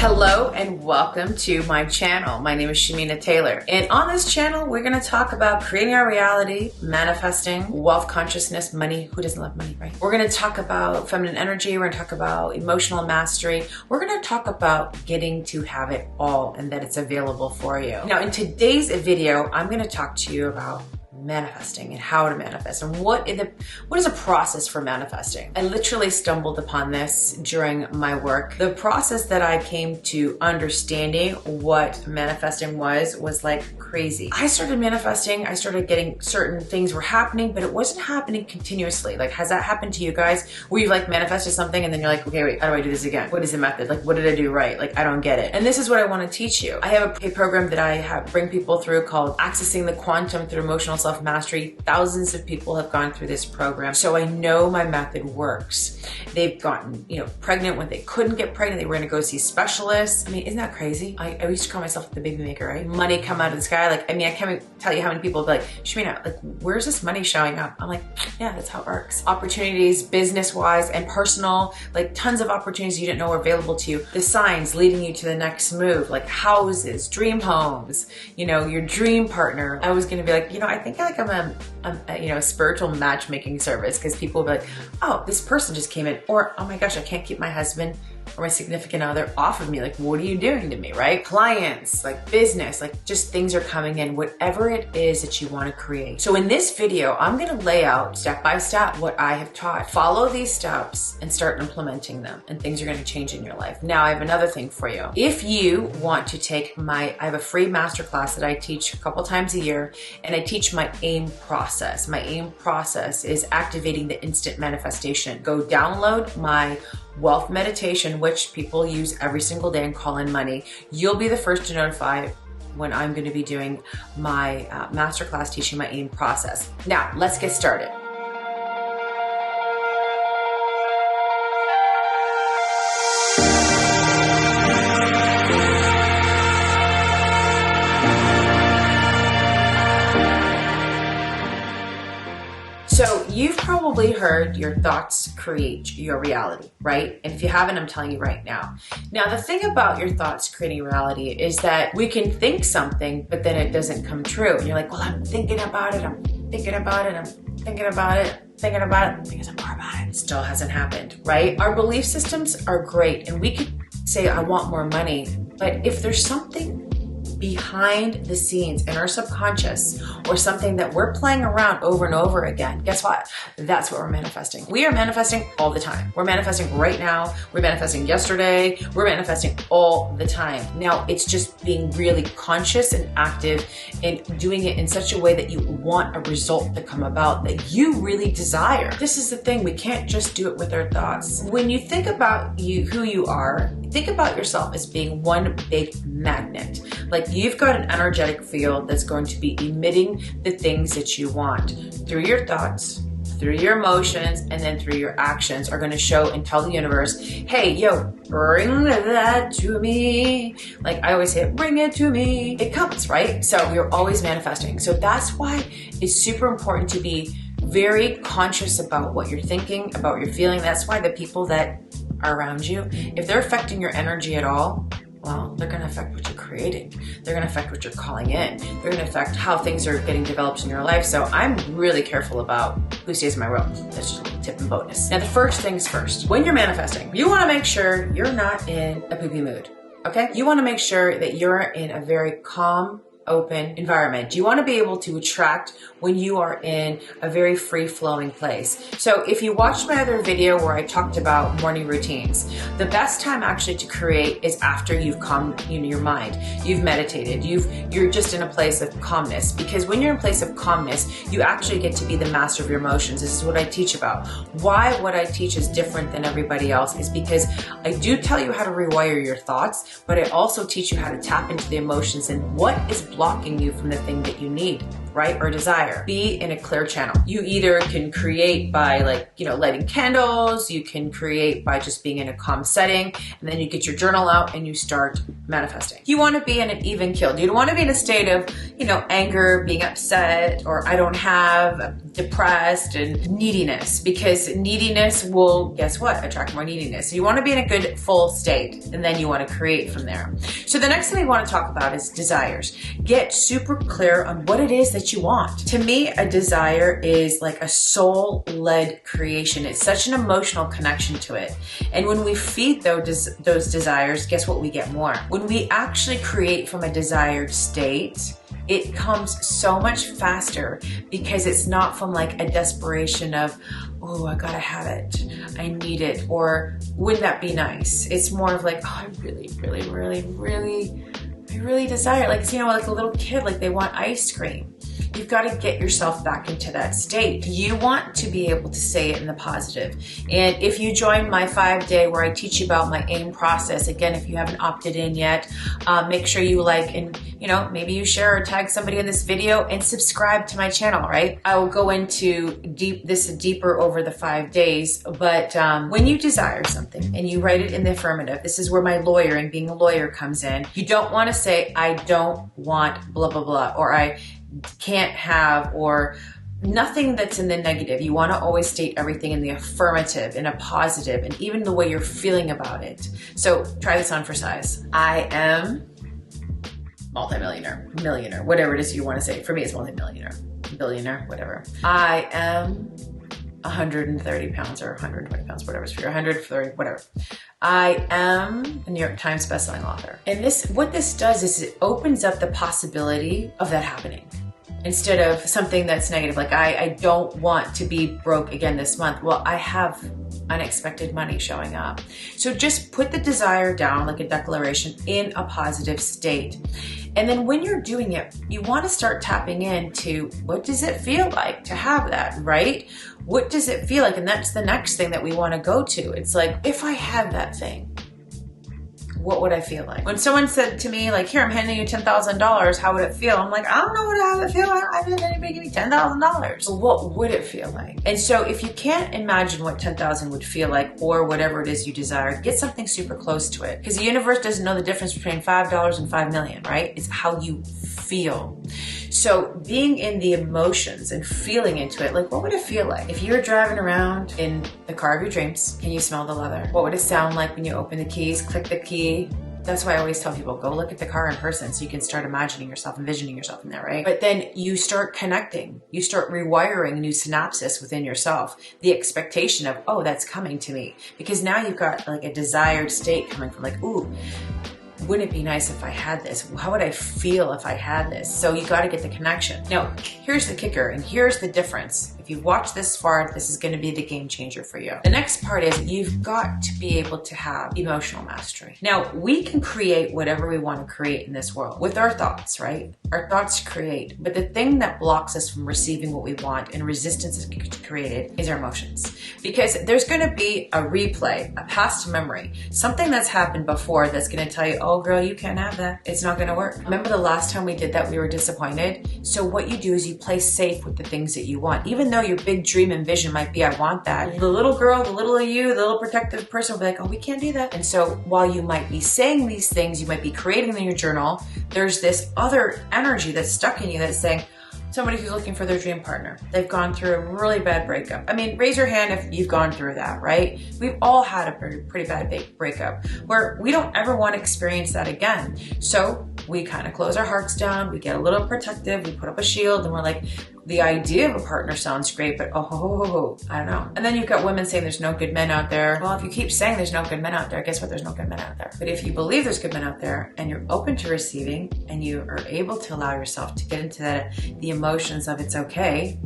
Hello and welcome to my channel. My name is Shamina Taylor, and on this channel we're going to talk about creating our reality, manifesting, wealth consciousness, money. Who doesn't love money, right? We're going to talk about feminine energy. We're going to talk about emotional mastery. We're going to talk about getting to have it all and that it's available for you. Now in today's video, I'm going to talk to you about manifesting and how to manifest and what is a process for manifesting. I literally stumbled upon this during my work. The process that I came to understanding what manifesting was like crazy. I started manifesting, I started getting certain things were happening, but it wasn't happening continuously. Like, has that happened to you guys where you've like manifested something and then you're like, okay, wait, how do I do this again? What is the method? Like, what did I do right? Like, I don't get it. And this is what I want to teach you. I have a program that I bring people through called Accessing the Quantum Through Emotional Self-Mastery. Thousands of people have gone through this program, so I know my method works. They've gotten, pregnant when they couldn't get pregnant. They were going to go see specialists. I mean, isn't that crazy? I used to call myself the baby maker, right? Money come out of the sky. Like, I can't even tell you how many people be like, Shamina, like, where's this money showing up? I'm like, yeah, that's how it works. Opportunities, business-wise and personal, like tons of opportunities you didn't know were available to you. The signs leading you to the next move, like houses, dream homes, your dream partner. I was going to be like, I think I'm a spiritual matchmaking service, because people will be like, oh, this person just came in, or oh my gosh, I can't keep my husband or my significant other off of me. Like, what are you doing to me, right? Clients, like business, like just things are coming in, whatever it is that you want to create. So in this video, I'm going to lay out step by step what I have taught. Follow these steps and start implementing them, and things are going to change in your life. Now, I have another thing for you. If you want to take I have a free masterclass that I teach a couple times a year, and I teach my AIM process. My AIM process is activating the instant manifestation. Go download my wealth meditation, which people use every single day, and call in money. You'll be the first to notify when I'm going to be doing my masterclass teaching my AIM process. Now, let's get started. So you've probably heard your thoughts create your reality, right? And if you haven't, I'm telling you right now. Now, the thing about your thoughts creating reality is that we can think something, but then it doesn't come true. And you're like, well, I'm thinking about it. I'm thinking about it. I'm thinking about it. Thinking about it. Thinking some more about it. It still hasn't happened, right? Our belief systems are great. And we could say, I want more money. But if there's something behind the scenes in our subconscious, or something that we're playing around over and over again, guess what? That's what we're manifesting. We are manifesting all the time. We're manifesting right now. We're manifesting yesterday. We're manifesting all the time. Now, it's just being really conscious and active and doing it in such a way that you want a result to come about that you really desire. This is the thing. We can't just do it with our thoughts. When you think about who you are, think about yourself as being one big magnet. Like, you've got an energetic field that's going to be emitting the things that you want through your thoughts, through your emotions, and then through your actions are going to show and tell the universe, hey, yo, bring that to me. Like I always say, bring it to me. It comes, right? So you're always manifesting. So that's why it's super important to be very conscious about what you're thinking, about what you're feeling. That's why the people that are around you, if they're affecting your energy at all, well, they're going to affect what you're creating. They're going to affect what you're calling in. They're going to affect how things are getting developed in your life. So I'm really careful about who stays in my world. That's just a tip and bonus. Now, the first things first. When you're manifesting, you want to make sure you're not in a poopy mood. Okay? You want to make sure that you're in a very calm, open environment. You want to be able to attract when you are in a very free-flowing place. So if you watched my other video where I talked about morning routines, the best time actually to create is after you've calmed your mind, you've meditated, you're just in a place of calmness. Because when you're in a place of calmness, you actually get to be the master of your emotions. This is what I teach about. Why what I teach is different than everybody else is because I do tell you how to rewire your thoughts, but I also teach you how to tap into the emotions and what is blocking you from the thing that you need. right? Or desire. Be in a clear channel. You either can create by lighting candles, you can create by just being in a calm setting, and then you get your journal out and you start manifesting. You want to be in an even keel. You don't want to be in a state of, anger, being upset, or I don't have, depressed, and neediness, because neediness will, guess what, attract more neediness. So you want to be in a good full state, and then you want to create from there. So the next thing we want to talk about is desires. Get super clear on what it is that you want. To me, a desire is like a soul-led creation. It's such an emotional connection to it. And when we feed those desires, guess what we get more? When we actually create from a desired state, it comes so much faster, because it's not from like a desperation of, oh, I gotta have it, I need it, or wouldn't that be nice? It's more of like, oh, I really desire, like a little kid, like they want ice cream. You've got to get yourself back into that state. You want to be able to say it in the positive. And if you join my 5-day where I teach you about my AIM process, again, if you haven't opted in yet, make sure you like and, maybe you share or tag somebody in this video and subscribe to my channel, right? I will go into deeper over the 5 days, but when you desire something and you write it in the affirmative, this is where my lawyering, being a lawyer, comes in. You don't want to say, I don't want blah, blah, blah, or I can't have, or nothing that's in the negative. You want to always state everything in the affirmative, in a positive, and even the way you're feeling about it. So try this on for size. I am multimillionaire, millionaire, whatever it is you want to say. For me, it's multimillionaire, billionaire, whatever. I am 130 pounds or 120 pounds, whatever it's for you, 130, whatever. I am a New York Times bestselling author. And what this does is it opens up the possibility of that happening. Instead of something that's negative, like I don't want to be broke again this month. Well, I have unexpected money showing up. So just put the desire down like a declaration in a positive state. And then when you're doing it, you want to start tapping into, what does it feel like to have that, right? What does it feel like? And that's the next thing that we want to go to. It's like, if I had that thing, what would I feel like? When someone said to me, like, here, I'm handing you $10,000, how would it feel? I'm like, I don't know how it would feel. I haven't had anybody give me $10,000. So what would it feel like? And so if you can't imagine what 10,000 would feel like, or whatever it is you desire, get something super close to it. Because the universe doesn't know the difference between $5 and 5 million, right? It's how you feel. So being in the emotions and feeling into it, like, what would it feel like? If you were driving around in the car of your dreams, can you smell the leather? What would it sound like when you open the keys, click the key? That's why I always tell people, go look at the car in person so you can start imagining yourself, envisioning yourself in there, right? But then you start connecting, you start rewiring new synapses within yourself, the expectation of, oh, that's coming to me. Because now you've got like a desired state coming from like, ooh, wouldn't it be nice if I had this? How would I feel if I had this? So you got to get the connection. Now, here's the kicker, and here's the difference. If you've watched this far, this is going to be the game changer for you. The next part is you've got to be able to have emotional mastery. Now, we can create whatever we want to create in this world with our thoughts, right? Our thoughts create, but the thing that blocks us from receiving what we want and resistance is created is our emotions. Because there's going to be a replay, a past memory, something that's happened before that's going to tell you, oh girl, you can't have that. It's not going to work. Remember the last time we did that, we were disappointed? So what you do is you play safe with the things that you want. Even though your big dream and vision might be, I want that. The little girl, the little you, the little protective person will be like, oh, we can't do that. And so while you might be saying these things, you might be creating them in your journal, there's this other energy that's stuck in you that's saying, somebody who's looking for their dream partner. They've gone through a really bad breakup. I mean, raise your hand if you've gone through that, right? We've all had a pretty bad breakup where we don't ever want to experience that again. So we kind of close our hearts down, we get a little protective, we put up a shield, and we're like, the idea of a partner sounds great, but I don't know. And then you've got women saying there's no good men out there. Well, if you keep saying there's no good men out there, guess what? There's no good men out there. But if you believe there's good men out there and you're open to receiving and you are able to allow yourself to get into the emotions of it's okay,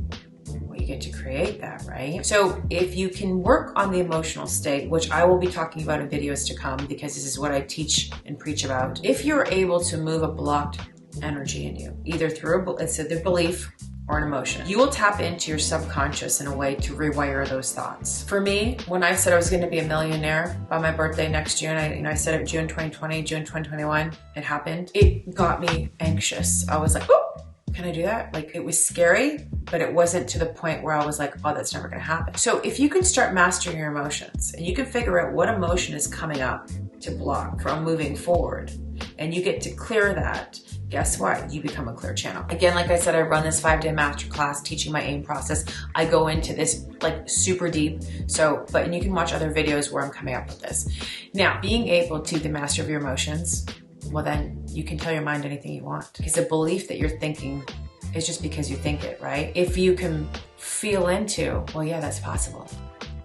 well, you get to create that, right? So if you can work on the emotional state, which I will be talking about in videos to come because this is what I teach and preach about. If you're able to move a blocked energy in you, either through the belief or an emotion, you will tap into your subconscious in a way to rewire those thoughts. For me, when I said I was going to be a millionaire by my birthday next June, I said it June 2020, June 2021, it happened. It got me anxious. I was like, oh, Can I do that? Like, it was scary, but it wasn't to the point where I was like, oh, that's never gonna happen. So if you can start mastering your emotions and you can figure out what emotion is coming up to block from moving forward, and you get to clear that, guess what? You become a clear channel. Again, like I said, I run this 5-day masterclass teaching my AIM process. I go into this like super deep. And you can watch other videos where I'm coming up with this. Now, being able to the master of your emotions, well then you can tell your mind anything you want, because the belief that you're thinking is just because you think it, right? If you can feel into, well, yeah, that's possible,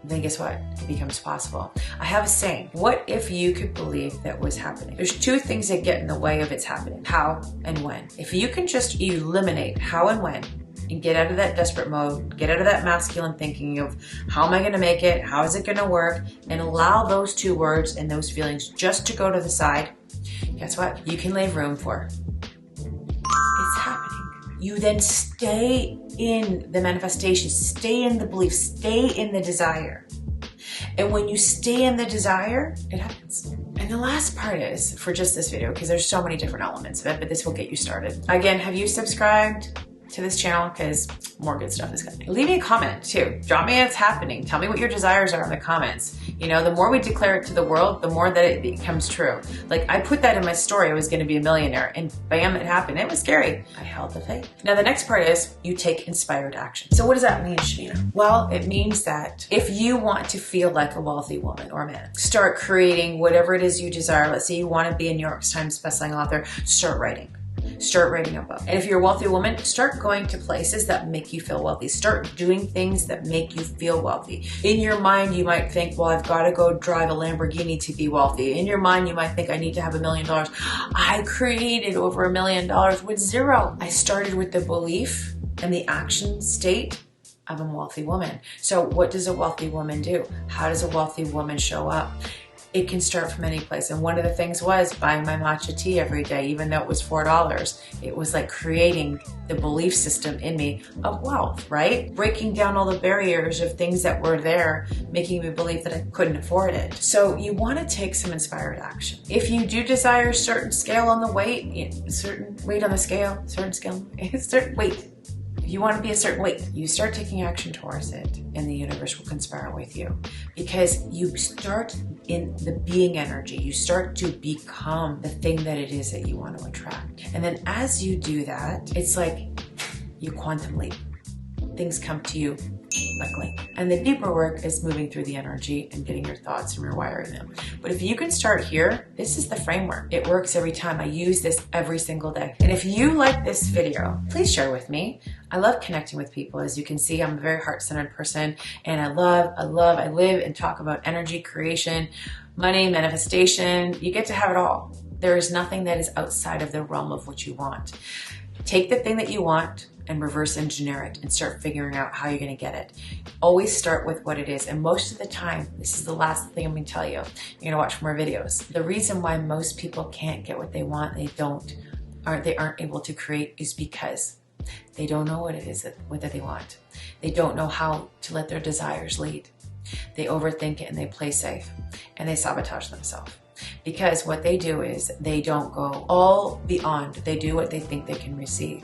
then guess what? It becomes possible. I have a saying, what if you could believe that was happening? There's two things that get in the way of it's happening, how and when. If you can just eliminate how and when, and get out of that desperate mode, get out of that masculine thinking of how am I gonna make it, how is it gonna work, and allow those two words and those feelings just to go to the side, guess what? You can leave room for it's happening. You then stay in the manifestation, stay in the belief, stay in the desire. And when you stay in the desire, it happens. And the last part is, for just this video, because there's so many different elements of it, but this will get you started. Again, have you subscribed to this channel? Because more good stuff is coming. Leave me a comment too. Drop me it's happening. Tell me what your desires are in the comments. You know, the more we declare it to the world, the more that it becomes true. Like, I put that in my story, I was gonna be a millionaire, and bam, it happened. It was scary. I held the faith. Now the next part is you take inspired action. So what does that mean, Shamina? Well, it means that if you want to feel like a wealthy woman or man, start creating whatever it is you desire. Let's say you want to be a New York Times bestselling author, start writing. Start writing a book. And if you're a wealthy woman, start going to places that make you feel wealthy. Start doing things that make you feel wealthy. In your mind, you might think, well, I've got to go drive a Lamborghini to be wealthy. In your mind, you might think, I need to have $1 million. I created over $1 million with zero. I started with the belief and the action state of a wealthy woman. So what does a wealthy woman do? How does a wealthy woman show up? It can start from any place. And one of the things was buying my matcha tea every day, even though it was $4. It was like creating the belief system in me of wealth, right? Breaking down all the barriers of things that were there, making me believe that I couldn't afford it. So you want to take some inspired action. If you do desire a certain scale on the weight, certain weight on the scale, certain weight. If you want to be a certain weight, you start taking action towards it, and the universe will conspire with you, because you start in the being energy. You start to become the thing that it is that you want to attract. And then as you do that, it's like you quantum leap. Things come to you quickly. And the deeper work is moving through the energy and getting your thoughts and rewiring them. But if you can start here, this is the framework. It works every time. I use this every single day. And if you like this video, please share with me. I love connecting with people. As you can see, I'm a very heart-centered person, and I live and talk about energy, creation, money, manifestation. You get to have it all. There is nothing that is outside of the realm of what you want. Take the thing that you want and reverse engineer it and start figuring out how you're going to get it. Always start with what it is. And most of the time, this is the last thing I'm going to tell you. You're going to watch more videos. The reason why most people can't get what they want, they aren't able to create, is because they don't know what it is that they want. They don't know how to let their desires lead. They overthink it and they play safe and they sabotage themselves. Because what they do is they don't go all beyond. They do what they think they can receive.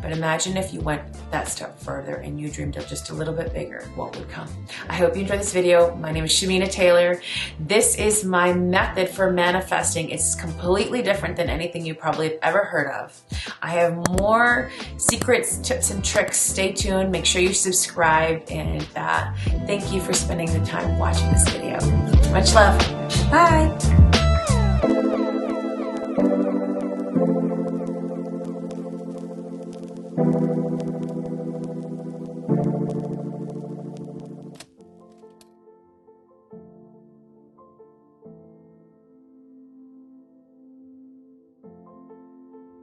But imagine if you went that step further and you dreamed of just a little bit bigger, what would come? I hope you enjoyed this video. My name is Shamina Taylor. This is my method for manifesting. It's completely different than anything you probably have ever heard of. I have more secrets, tips, and tricks. Stay tuned. Make sure you subscribe. And thank you for spending the time watching this video. Much love. Bye.